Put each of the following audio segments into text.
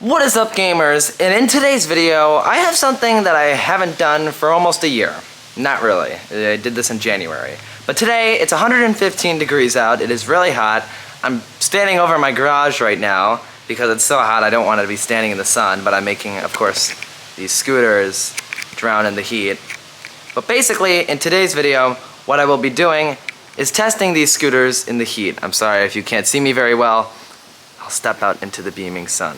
What is up, gamers? And in today's video I have something that I haven't done for almost a year. Not really, I did this in January. But today it's 115 degrees out, it is really hot. I'm standing over my garage right now because it's so hot I don't want to be standing in the sun, but I'm making, of course, these scooters drown in the heat. But basically in today's video what I will be doing is testing these scooters in the heat. I'm sorry if you can't see me very well. I'll step out into the beaming sun.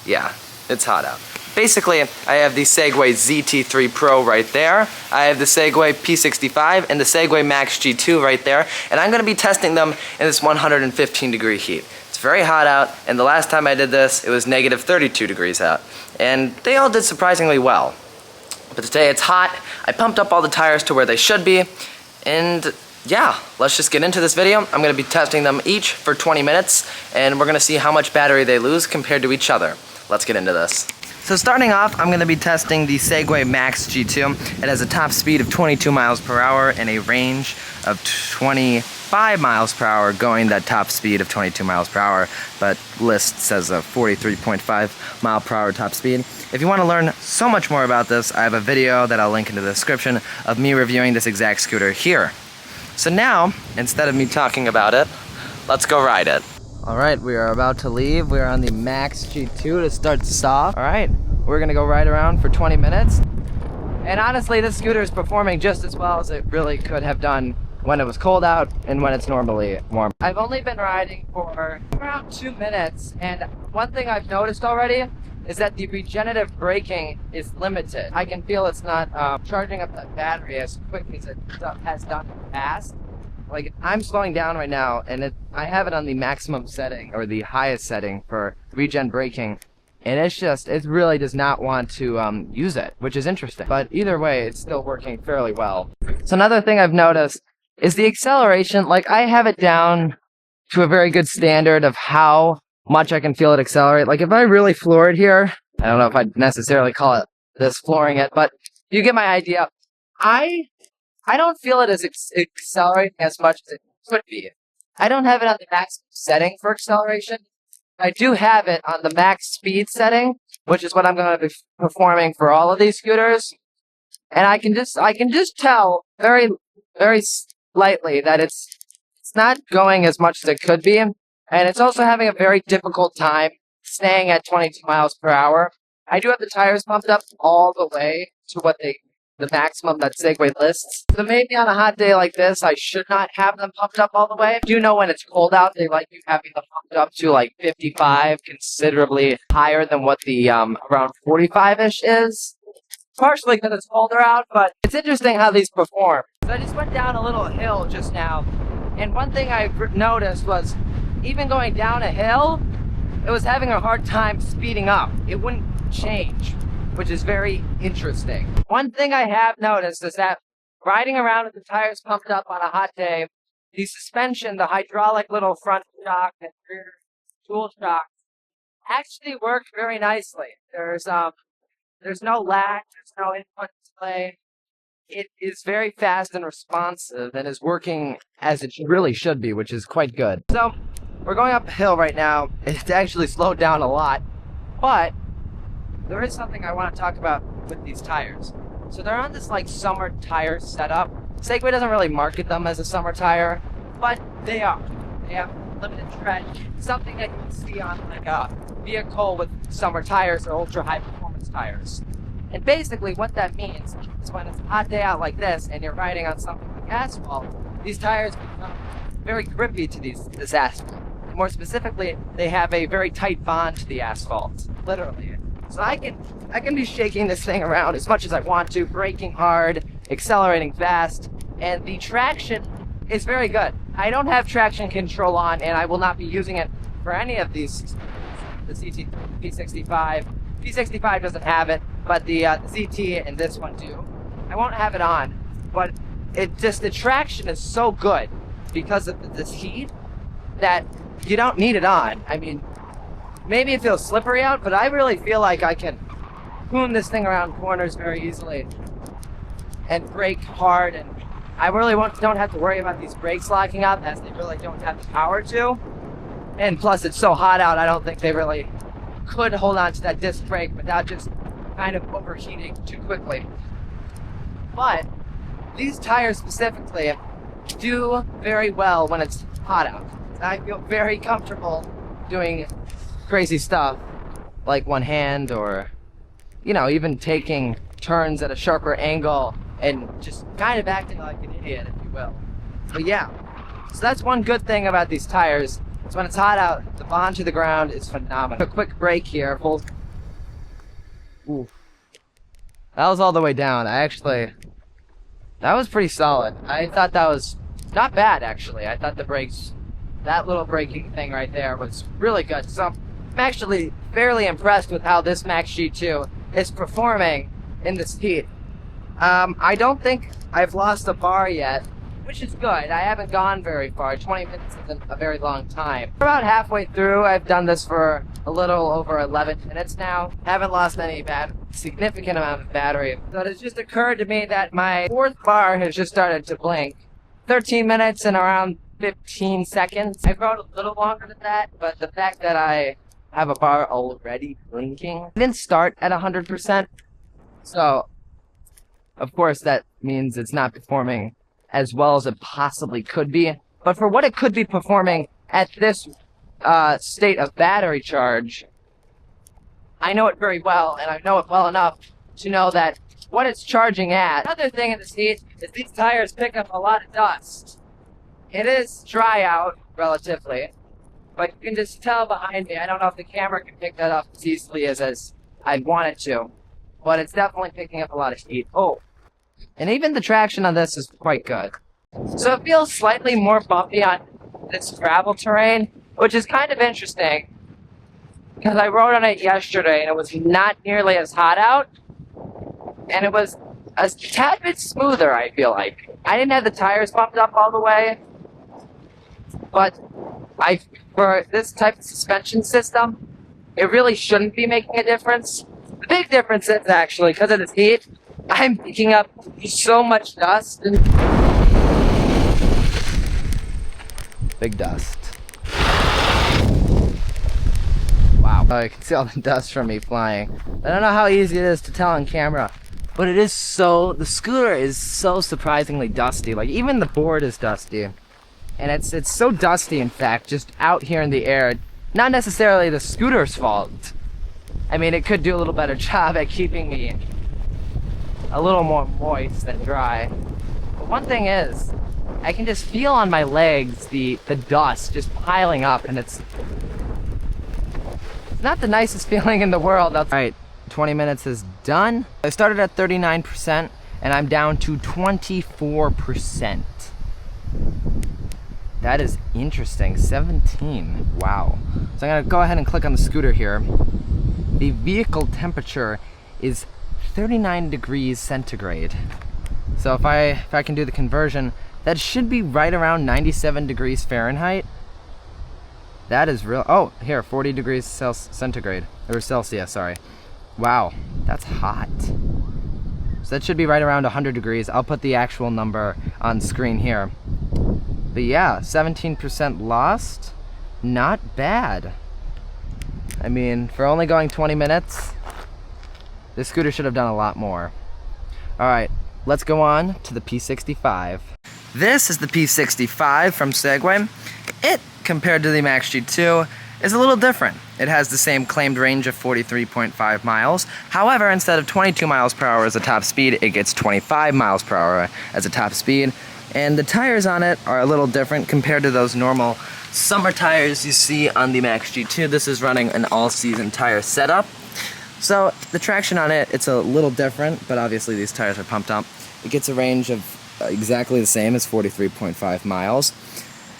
Yeah, it's hot out. Basically, I have the Segway ZT3 Pro right there. I have the Sewgay P65 and the Segway Max G2 right there. And I'm going to be testing them in this 115 degree heat. It's very hot out, and the last time I did this, it was negative 32 degrees out. And they all did surprisingly well. But today it's hot. I pumped up all the tires to where they should be. And yeah, let's just get into this video. I'm going to be testing them each for 20 minutes, and we're going to see how much battery they lose compared to each other. Let's get into this. So starting off, I'm going to be testing the Segway Max G2. It has a top speed of 22 miles per hour and a range of 25 miles per hour, going that top speed of 22 miles per hour, but list says a 43.5 mile per hour top speed. If you want to learn so much more about this, I have a video that I'll link in the description of me reviewing this exact scooter here. So now, instead of me talking about it, let's go ride it. Alright, we are about to leave. We are on the Max G2 to start this off. Alright, we're gonna go ride around for 20 minutes. And honestly, this scooter is performing just as well as it really could have done when it was cold out and when it's normally warm. I've only been riding for around 2 minutes, and one thing I've noticed already is that the regenerative braking is limited. I can feel it's not charging up that battery as quickly as it has done in the past. Like, I'm slowing down right now, and I have it on the maximum setting, or the highest setting for regen braking, and it really does not want to use it, which is interesting. But either way, it's still working fairly well. So another thing I've noticed is the acceleration. Like, I have it down to a very good standard of how much I can feel it accelerate. Like, if I really floor it here, I don't know if I'd necessarily call it this flooring it, but you get my idea. I don't feel it as accelerating as much as it could be. I don't have it on the max setting for acceleration. I do have it on the max speed setting, which is what I'm going to be performing for all of these scooters. And I can just tell very, very slightly that it's not going as much as it could be. And it's also having a very difficult time staying at 22 miles per hour. I do have the tires pumped up all the way to what the maximum that Segway lists. So maybe on a hot day like this, I should not have them pumped up all the way. I do know when it's cold out, they like you having them pumped up to like 55, considerably higher than what the around 45-ish is. Partially because it's colder out, but it's interesting how these perform. So I just went down a little hill just now, and one thing I noticed was even going down a hill, it was having a hard time speeding up. It wouldn't change, which is very interesting. One thing I have noticed is that riding around with the tires pumped up on a hot day, the suspension, the hydraulic little front shock and rear tool shock, actually work very nicely. There's no lag, there's no input display. It is very fast and responsive and is working as it really should be, which is quite good. So we're going up a hill right now. It's actually slowed down a lot, but there is something I want to talk about with these tires. So they're on this like summer tire setup. Segway doesn't really market them as a summer tire, but they are. They have limited tread, something that you can see on like a vehicle with summer tires or ultra high performance tires. And basically what that means is when it's a hot day out like this and you're riding on something like asphalt, these tires become very grippy to this asphalt. More specifically, they have a very tight bond to the asphalt, literally. So I can be shaking this thing around as much as I want to, braking hard, accelerating fast, and the traction is very good. I don't have traction control on, and I will not be using it for any of these. The ZT P65. P65 doesn't have it, but the ZT and this one do. I won't have it on, but the traction is so good because of this heat that you don't need it on. I mean, maybe it feels slippery out, but I really feel like I can boom this thing around corners very easily and brake hard, and I really don't have to worry about these brakes locking up, as they really don't have the power to. And plus, it's so hot out, I don't think they really could hold on to that disc brake without just kind of overheating too quickly. But these tires specifically do very well when it's hot out. I feel very comfortable doing crazy stuff like one hand, or you know, even taking turns at a sharper angle and just kind of acting like an idiot, if you will. But yeah, so that's one good thing about these tires. So when it's hot out, the bond to the ground is phenomenal. A quick break here. Ooh. That was all the way down. That was pretty solid. I thought that was not bad, actually. I thought the brakes, that little braking thing right there was really good. So I'm actually fairly impressed with how this Max G2 is performing in this heat. I don't think I've lost a bar yet, which is good. I haven't gone very far. 20 minutes isn't a very long time. We're about halfway through. I've done this for a little over 11 minutes now. Haven't lost any significant amount of battery. So it has just occurred to me that my fourth bar has just started to blink. 13 minutes and around 15 seconds. I rode a little longer than that, but the fact that I have a bar already blinking, I didn't start at 100%. So, of course, that means it's not performing as well as it possibly could be. But for what it could be performing at this state of battery charge, I know it very well, and I know it well enough to know that what it's charging at. Another thing in this heat is these tires pick up a lot of dust. It is dry out, relatively, but you can just tell behind me. I don't know if the camera can pick that up as easily as I'd want it to, but it's definitely picking up a lot of heat. Oh. And even the traction on this is quite good. So it feels slightly more bumpy on this gravel terrain, which is kind of interesting, because I rode on it yesterday and it was not nearly as hot out, and it was a tad bit smoother, I feel like. I didn't have the tires pumped up all the way, but for this type of suspension system, it really shouldn't be making a difference. The big difference is actually, because of this heat, I'm picking up so much dust. Big dust. Wow. I can see all the dust from me flying. I don't know how easy it is to tell on camera, but it is the scooter is so surprisingly dusty. Like, even the board is dusty. And it's so dusty, in fact, just out here in the air. Not necessarily the scooter's fault. I mean, it could do a little better job at keeping me a little more moist than dry. But one thing is, I can just feel on my legs the dust just piling up, and it's not the nicest feeling in the world. Alright, 20 minutes is done. I started at 39%, and I'm down to 24%. That is interesting. 17. Wow. So I'm gonna go ahead and click on the scooter here. The vehicle temperature is 39 degrees centigrade. So if I can do the conversion, that should be right around 97 degrees Fahrenheit. That is real. Oh, here, 40 degrees centigrade, or Celsius, sorry. Wow, that's hot. So that should be right around 100 degrees. I'll put the actual number on screen here. But yeah, 17% lost. Not bad. I mean, for only going 20 minutes, this scooter should have done a lot more. Alright, let's go on to the P65. This is the P65 from Segway. It, compared to the Max G2, is a little different. It has the same claimed range of 43.5 miles. However, instead of 22 miles per hour as a top speed, it gets 25 miles per hour as a top speed. And the tires on it are a little different compared to those normal summer tires you see on the Max G2. This is running an all-season tire setup. So the traction on it, it's a little different, but obviously these tires are pumped up. It gets a range of exactly the same as 43.5 miles.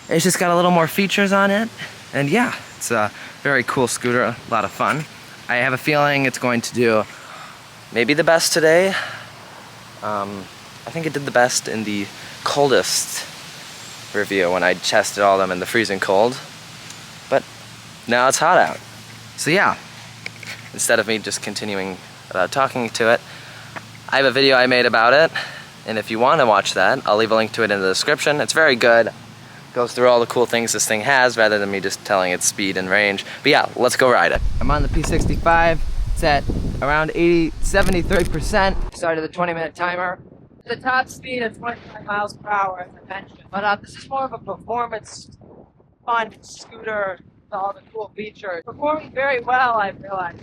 It's just got a little more features on it. And yeah, it's a very cool scooter, a lot of fun. I have a feeling it's going to do maybe the best today. I think it did the best in the coldest review when I tested all of them in the freezing cold. But now it's hot out. So yeah, instead of me just continuing without talking to it, I have a video I made about it. And if you want to watch that, I'll leave a link to it in the description. It's very good. goes through all the cool things this thing has rather than me just telling its speed and range. But yeah, let's go ride it. I'm on the P65. It's at around 73%. Started the 20-minute timer. The top speed of 25 miles per hour, as I mentioned. But this is more of a performance fun scooter with all the cool features. Performing very well, I realized.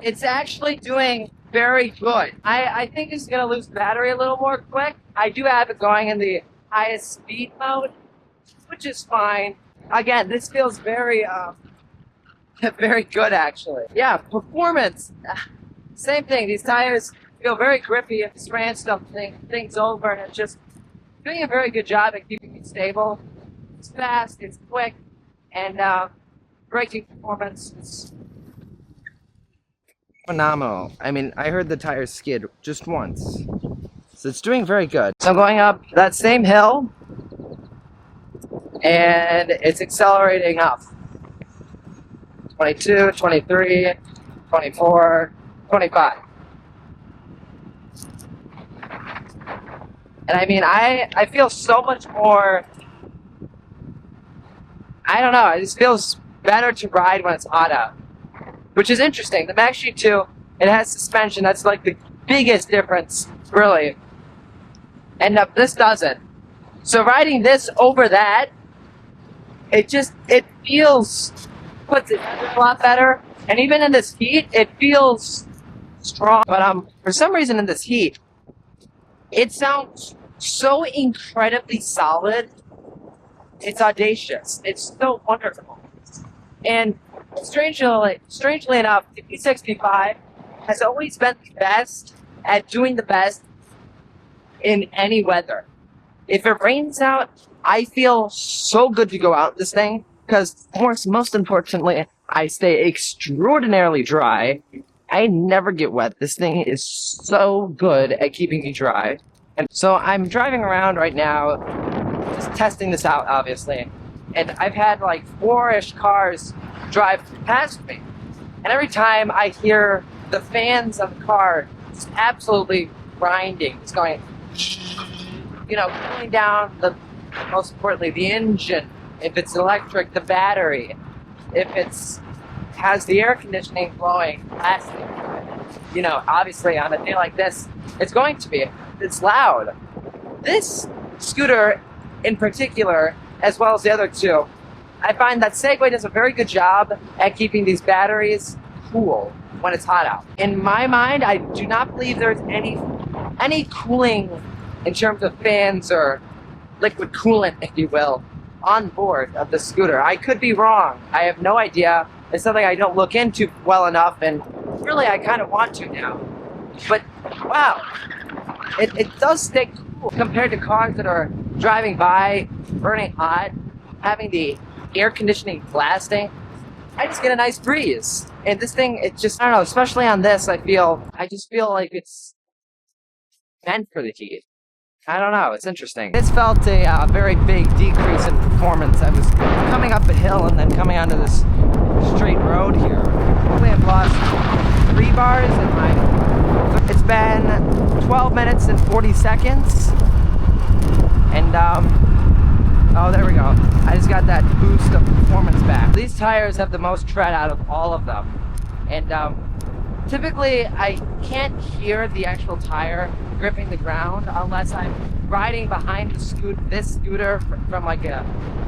It's actually doing very good. I think it's gonna lose battery a little more quick. I do have it going in the highest speed mode, which is fine. Again, this feels very, very good actually. Yeah, performance. Same thing, these tires feel very grippy if spraying things over, and it's just doing a very good job at keeping it stable. It's fast, it's quick, and braking performance is phenomenal. I mean, I heard the tires skid just once, so it's doing very good. So I'm going up that same hill, and it's accelerating up. 22, 23, 24, 25. And I mean, I feel so much more, I don't know, it just feels better to ride when it's hot out. Which is interesting. The Max G2, it has suspension. That's like the biggest difference, really. And this doesn't. So riding this over that, it feels, puts it a lot better. And even in this heat, it feels strong. But for some reason in this heat, it sounds so incredibly solid. It's audacious. It's so wonderful. And strangely enough, the P65 has always been the best at doing the best in any weather. If it rains out, I feel so good to go out this thing, because most importantly, I stay extraordinarily dry. I never get wet. This thing is so good at keeping me dry. And so I'm driving around right now, just testing this out, obviously. And I've had like 4-ish cars drive past me. And every time I hear the fans of the car just absolutely grinding, it's going, you know, cooling down most importantly, the engine. If it's electric, the battery. If has the air conditioning blowing, plastic. You know, obviously on a day like this, it's going to be. It's loud. This scooter in particular, as well as the other two, I find that Segway does a very good job at keeping these batteries cool when it's hot out. In my mind, I do not believe there's any cooling in terms of fans or liquid coolant, if you will, on board of the scooter. I could be wrong. I have no idea. It's something I don't look into well enough, and really I kind of want to now. But wow, it does stay cool compared to cars that are driving by, burning hot, having the air conditioning blasting. I just get a nice breeze. And this thing, it just, I don't know, especially on this, I just feel like it's meant for the heat. I don't know, it's interesting. This felt a very big decrease in performance. I was coming up a hill and then coming onto this straight road here. Probably I've lost 3 bars in my... It's been 12 minutes and 40 seconds. And, oh, there we go. I just got that boost of performance back. These tires have the most tread out of all of them. And, typically, I can't hear the actual tire gripping the ground unless I'm riding behind this scooter from like a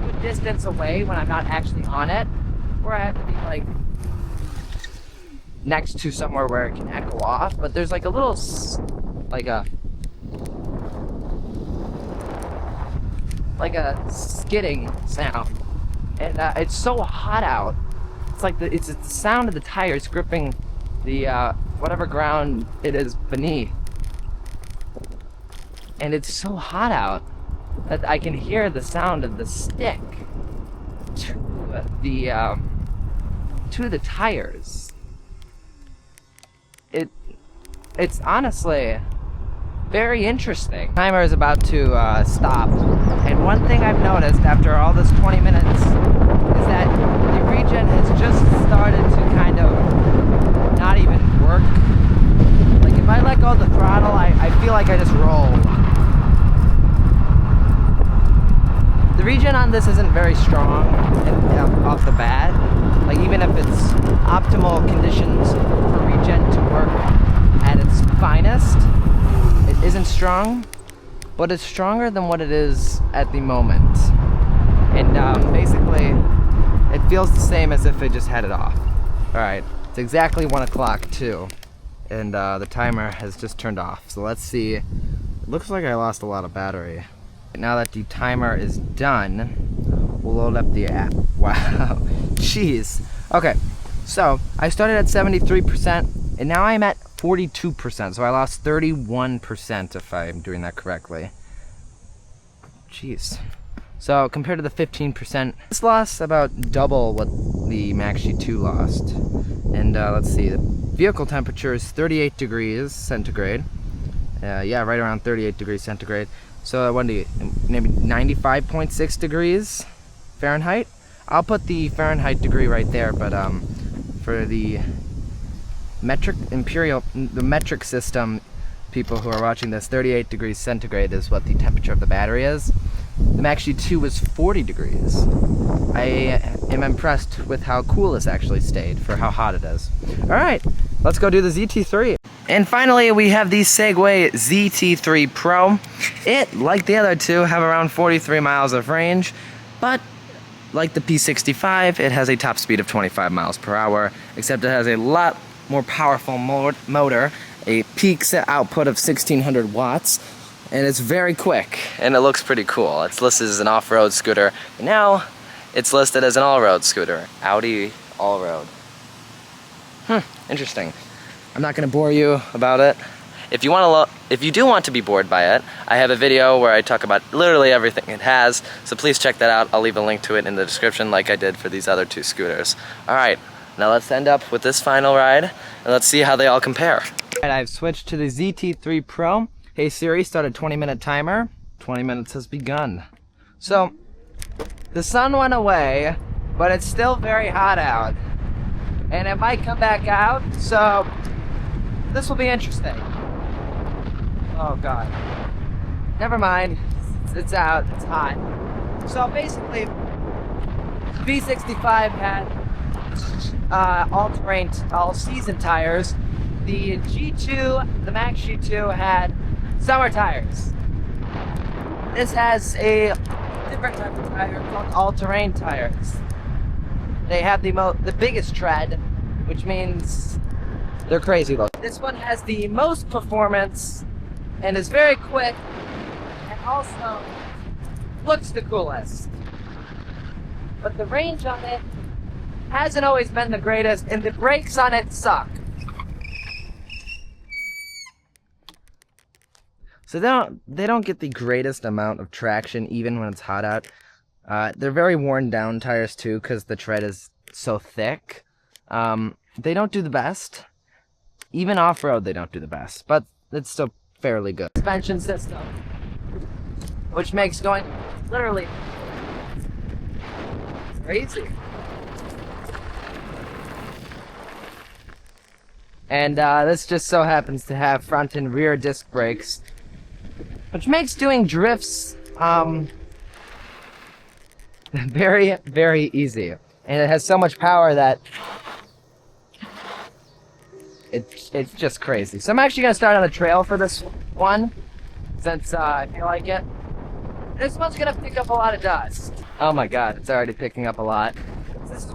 good distance away when I'm not actually on it, or I have to be like next to somewhere where it can echo off. But there's like a little like a skidding sound, and it's so hot out. It's like it's the sound of the tires gripping the whatever ground it is beneath. And it's so hot out that I can hear the sound of the stick to the tires. It's honestly very interesting. Timer is about to stop, and one thing I've noticed after all this 20 minutes is that the regen has just started to kind of not even work. Like if I let go of the throttle, I feel like I just roll. The regen on this isn't very strong off the bat. Like, even if it's optimal conditions for regen to work at its finest, it isn't strong, but it's stronger than what it is at the moment. And basically, it feels the same as if it just had it off. Alright, it's exactly 1 o'clock too, and the timer has just turned off. So let's see. It looks like I lost a lot of battery. Now that the timer is done, we'll load up the app. Wow, jeez. Okay, so I started at 73%, and now I'm at 42%, so I lost 31% if I'm doing that correctly. Jeez. So compared to the 15%, this lost about double what the Max G2 lost. And let's see, the vehicle temperature is 38 degrees centigrade. Yeah, right around 38 degrees centigrade. So what do you, maybe 95.6 degrees Fahrenheit? I'll put the Fahrenheit degree right there, but for the metric system people who are watching this, 38 degrees centigrade is what the temperature of the battery is. The Max G2 was 40 degrees. I am impressed with how cool this actually stayed for how hot it is. Alright, let's go do the ZT3. And finally, we have the Segway ZT3 Pro. It, like the other two, have around 43 miles of range, but like the P65, it has a top speed of 25 miles per hour, except it has a lot more powerful motor, a peak output of 1600 watts, and it's very quick, and it looks pretty cool. It's listed as an off-road scooter, and now it's listed as an all-road scooter. Audi all-road. Interesting. I'm not gonna bore you about it. If you do want to be bored by it, I have a video where I talk about literally everything it has, so please check that out. I'll leave a link to it in the description like I did for these other two scooters. Alright, now let's end up with this final ride, and let's see how they all compare. Alright, I've switched to the ZT3 Pro. Hey Siri, start a 20-minute timer. 20 minutes has begun. So, the sun went away, but it's still very hot out. And it might come back out, so this will be interesting. Oh god. Never mind. It's out. It's hot. So basically, V65 had all-terrain, all-season tires. The G2, the Max G2 had summer tires. This has a different type of tire called all-terrain tires. They have the biggest tread, which means they're crazy looking. This one has the most performance and is very quick, and also looks the coolest. But the range on it hasn't always been the greatest, and the brakes on it suck. So they don't get the greatest amount of traction even when it's hot out. They're very worn down tires too because the tread is so thick. They don't do the best. Even off-road they don't do the best, but it's still fairly good. Suspension system, which makes going literally crazy. And this just so happens to have front and rear disc brakes, which makes doing drifts very, very easy. And it has so much power that it's just crazy. So I'm actually gonna start on a trail for this one, since I feel like it. This one's gonna pick up a lot of dust. Oh my god, it's already picking up a lot. This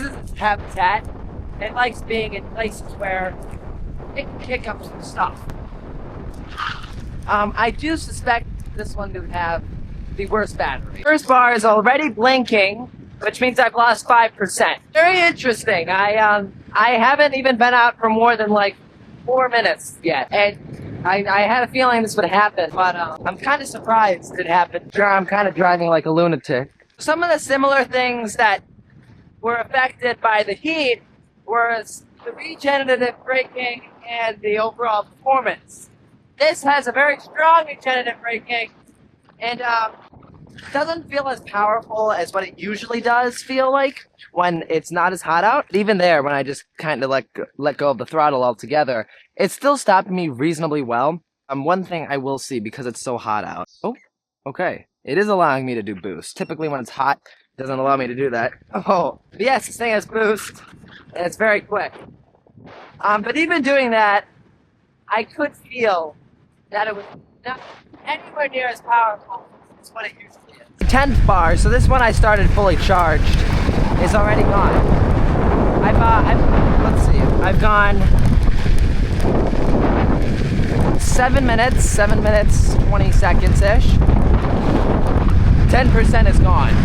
is its habitat. It likes being in places where it can kick up some stuff. I do suspect this one to have the worst battery. First bar is already blinking, which means I've lost 5%. Very interesting. I haven't even been out for more than like 4 minutes yet, and I had a feeling this would happen, but I'm kind of surprised it happened. Sure, I'm kind of driving like a lunatic. Some of the similar things that were affected by the heat was the regenerative braking and the overall performance. This has a very strong regenerative braking, and doesn't feel as powerful as what it usually does feel like when it's not as hot out. Even there, when I just kind of let go of the throttle altogether, it's still stopping me reasonably well. One thing I will see, because it's so hot out. Oh, okay. It is allowing me to do boost. Typically when it's hot, it doesn't allow me to do that. Oh, yes, this thing has boost, and it's very quick. But even doing that, I could feel that it was not anywhere near as powerful as what it usually is. 10th bar, so this one I started fully charged, is already gone. Let's see, I've gone 7 minutes, 20 seconds-ish. 10% is gone.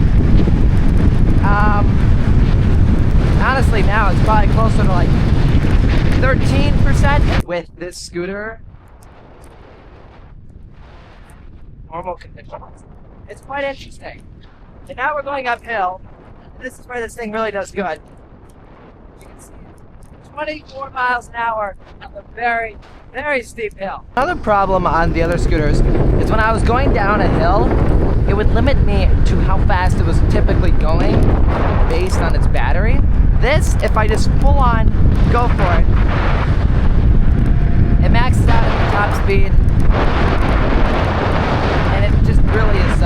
Honestly, now it's probably closer to like 13% with this scooter. Normal conditions. It's quite interesting. And now we're going uphill. This is where this thing really does good. You can see 24 miles an hour up a very, very steep hill. Another problem on the other scooters is when I was going down a hill, it would limit me to how fast it was typically going based on its battery. This, if I just full on go for it, it maxes out at the top speed, and it just really is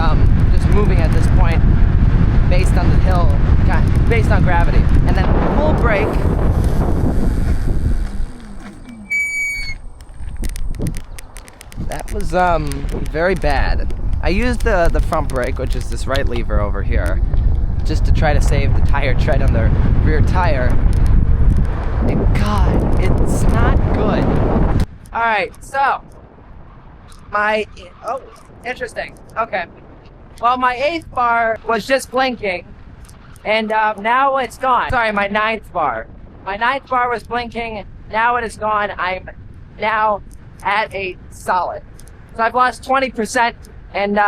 just moving at this point based on the hill, based on gravity. And then full brake. That was very bad. I used the front brake, which is this right lever over here, just to try to save the tire tread on the rear tire. And God, it's not good. Alright, so interesting. Okay. Well, my 8th bar was just blinking, and now it's gone. Sorry, my 9th bar. My 9th bar was blinking, now it is gone. I'm now at a solid. So I've lost 20%, and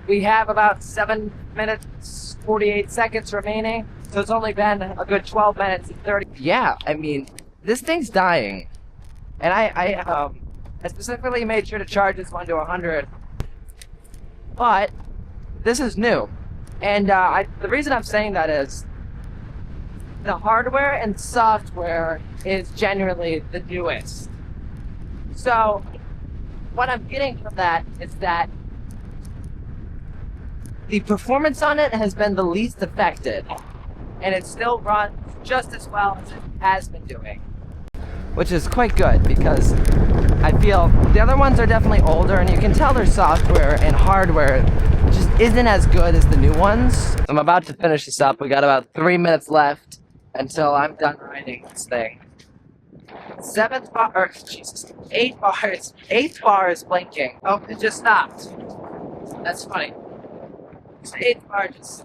we have about 7 minutes, 48 seconds remaining. So it's only been a good 12 minutes and 30. Yeah, I mean, this thing's dying. And I specifically made sure to charge this one to 100. But this is new. And the reason I'm saying that is the hardware and software is generally the newest. So what I'm getting from that is that the performance on it has been the least affected, and it still runs just as well as it has been doing. Which is quite good, because I feel the other ones are definitely older, and you can tell their software and hardware just isn't as good as the new ones. I'm about to finish this up. We got about 3 minutes left until I'm done riding this thing. 8th bars. 8th bar is blinking. Oh, it just stopped. That's funny. So 8th bar just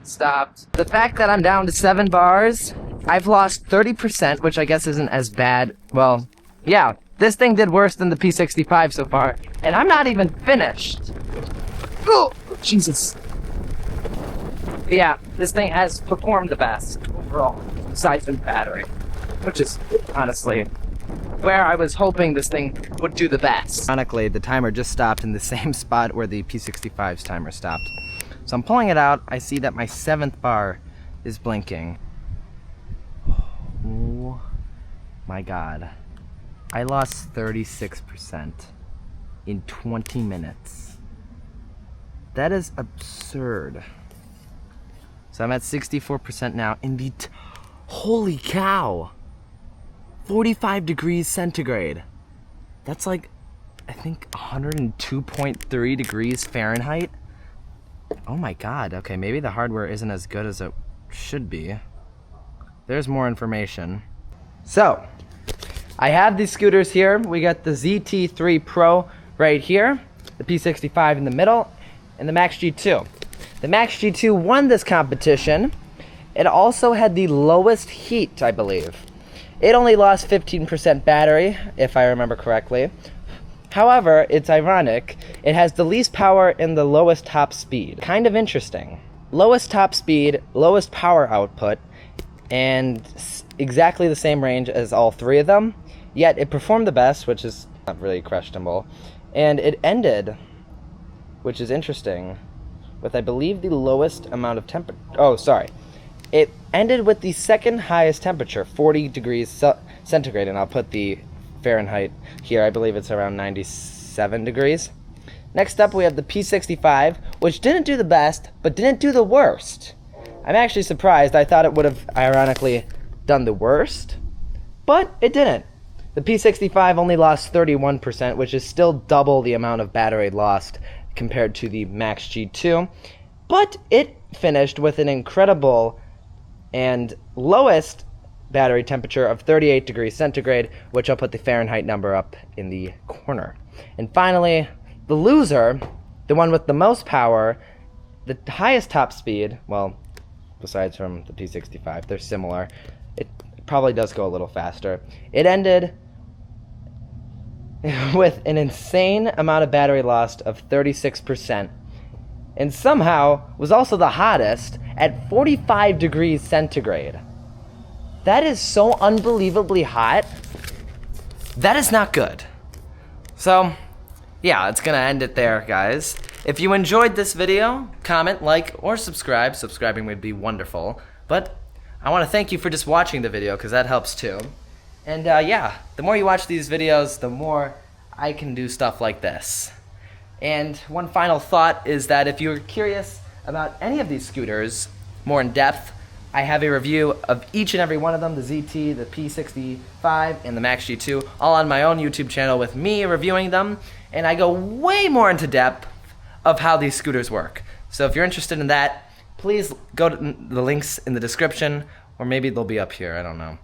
stopped. The fact that I'm down to 7 bars, I've lost 30%, which I guess isn't as bad. Well, yeah, this thing did worse than the P65 so far, and I'm not even finished. Oh, Jesus. Yeah, this thing has performed the best overall, besides the battery, which is honestly where I was hoping this thing would do the best. Ironically, the timer just stopped in the same spot where the P65's timer stopped. So I'm pulling it out. I see that my 7th bar is blinking. Oh my God. I lost 36% in 20 minutes. That is absurd. So I'm at 64% now in the holy cow! 45 degrees centigrade. That's like, I think 102.3 degrees Fahrenheit. Oh my God, okay, maybe the hardware isn't as good as it should be. There's more information. So, I have these scooters here. We got the ZT3 Pro right here, the P65 in the middle, and the Max G2. The Max G2 won this competition. It also had the lowest heat, I believe. It only lost 15% battery, if I remember correctly. However, it's ironic. It has the least power and the lowest top speed. Kind of interesting. Lowest top speed, lowest power output, and exactly the same range as all 3 of them. Yet it performed the best, which is not really questionable. And it ended, which is interesting, with I believe the lowest amount of temperature. Oh, sorry. It ended with the second highest temperature, 40 degrees centigrade, and I'll put the Fahrenheit here. I believe it's around 97 degrees. Next up, we have the P65, which didn't do the best, but didn't do the worst. I'm actually surprised. I thought it would have, ironically, done the worst, but it didn't. The P65 only lost 31%, which is still double the amount of battery lost compared to the Max G2, but it finished with an incredible and lowest battery temperature of 38 degrees centigrade, which I'll put the Fahrenheit number up in the corner. And finally, the loser, the one with the most power, the highest top speed, well, besides from the P65, they're similar. It probably does go a little faster. It ended with an insane amount of battery lost of 36%, and somehow was also the hottest at 45 degrees centigrade. That is so unbelievably hot. That is not good. So, yeah, it's gonna end it there, guys. If you enjoyed this video, comment, like, or subscribe. Subscribing would be wonderful. But I want to thank you for just watching the video, because that helps too. And yeah, the more you watch these videos, the more I can do stuff like this. And one final thought is that if you're curious about any of these scooters more in depth, I have a review of each and every one of them, the ZT, the P65, and the Max G2, all on my own YouTube channel with me reviewing them, and I go way more into depth of how these scooters work. So if you're interested in that, please go to the links in the description, or maybe they'll be up here, I don't know.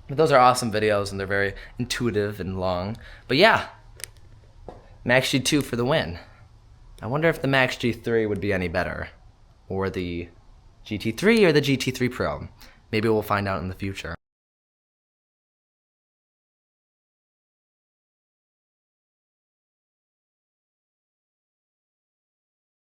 But those are awesome videos, and they're very intuitive and long. But yeah, Max G2 for the win. I wonder if the Max G3 would be any better, or the GT3 or the GT3 Pro. Maybe we'll find out in the future.